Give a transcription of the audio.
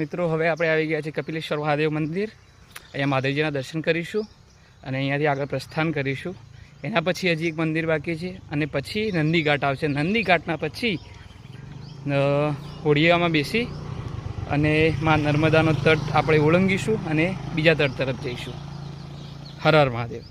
મિત્રો હવે આપણે આવી ગયા છીએ કપિલેશ્વર મહાદેવ મંદિર। અહીંયા મહાદેવજીના દર્શન કરીશું અને અહીંયાથી આગળ પ્રસ્થાન કરીશું। એના પછી હજી એક મંદિર બાકી છે અને પછી નંદી ઘાટ આવશે। નંદી ઘાટના પછી હોડિયામાં બેસી અને માં નર્મદાનો તટ આપણે ઓળંગીશું અને બીજા તટ તરફ જઈશું। હર હર મહાદેવ।